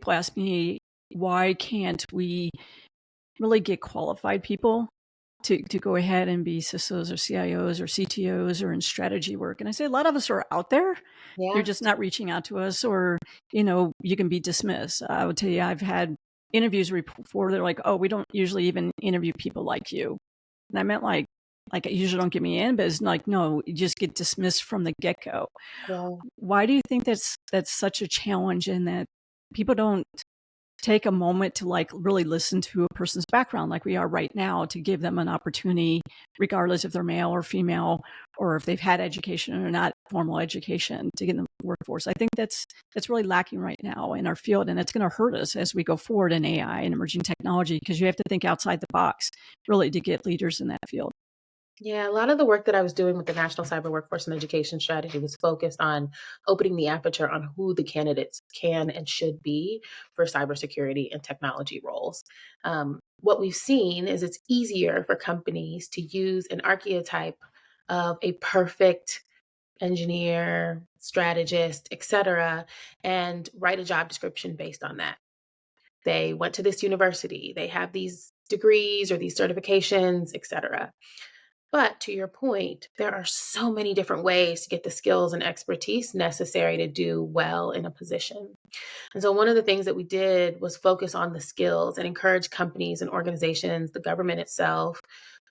people ask me, why can't we really get qualified people to go ahead and be CISOs or CIOs or CTOs or in strategy work? And I say a lot of us are out there. You're Yeah. just not reaching out to us, or, you can be dismissed. I would tell you, I've had interviews before. They're like, oh, we don't usually even interview people like you. And I meant like I usually don't get me in, but it's like, no, you just get dismissed from the get-go. Yeah. Why do you think that's such a challenge, in that people don't take a moment to like really listen to a person's background like we are right now, to give them an opportunity, regardless if they're male or female, or if they've had education or not formal education, to get in the workforce? I think that's really lacking right now in our field, and it's going to hurt us as we go forward in AI and emerging technology, because you have to think outside the box really to get leaders in that field. Yeah, a lot of the work that I was doing with the National Cyber Workforce and Education Strategy was focused on opening the aperture on who the candidates can and should be for cybersecurity and technology roles. What we've seen is it's easier for companies to use an archetype of a perfect engineer, strategist, etc., and write a job description based on that. They went to this university, they have these degrees or these certifications, etc. But to your point, there are so many different ways to get the skills and expertise necessary to do well in a position. And so, one of the things that we did was focus on the skills and encourage companies and organizations, the government itself,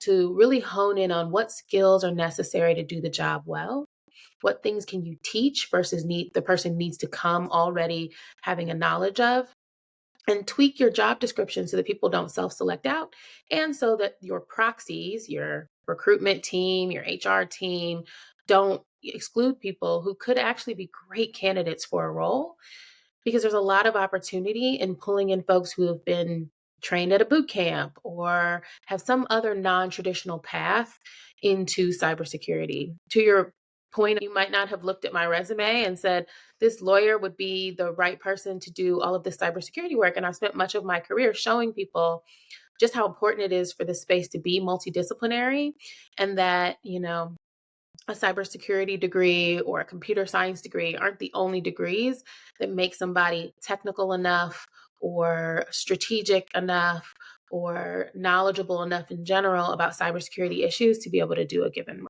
to really hone in on what skills are necessary to do the job well. What things can you teach versus the person needs to come already having a knowledge of, and tweak your job description so that people don't self-select out, and so that your proxies, your recruitment team, your HR team, don't exclude people who could actually be great candidates for a role, because there's a lot of opportunity in pulling in folks who have been trained at a boot camp or have some other non-traditional path into cybersecurity. To your point, you might not have looked at my resume and said, this lawyer would be the right person to do all of this cybersecurity work. And I've spent much of my career showing people just how important it is for this space to be multidisciplinary, and that, a cybersecurity degree or a computer science degree aren't the only degrees that make somebody technical enough or strategic enough or knowledgeable enough in general about cybersecurity issues to be able to do a given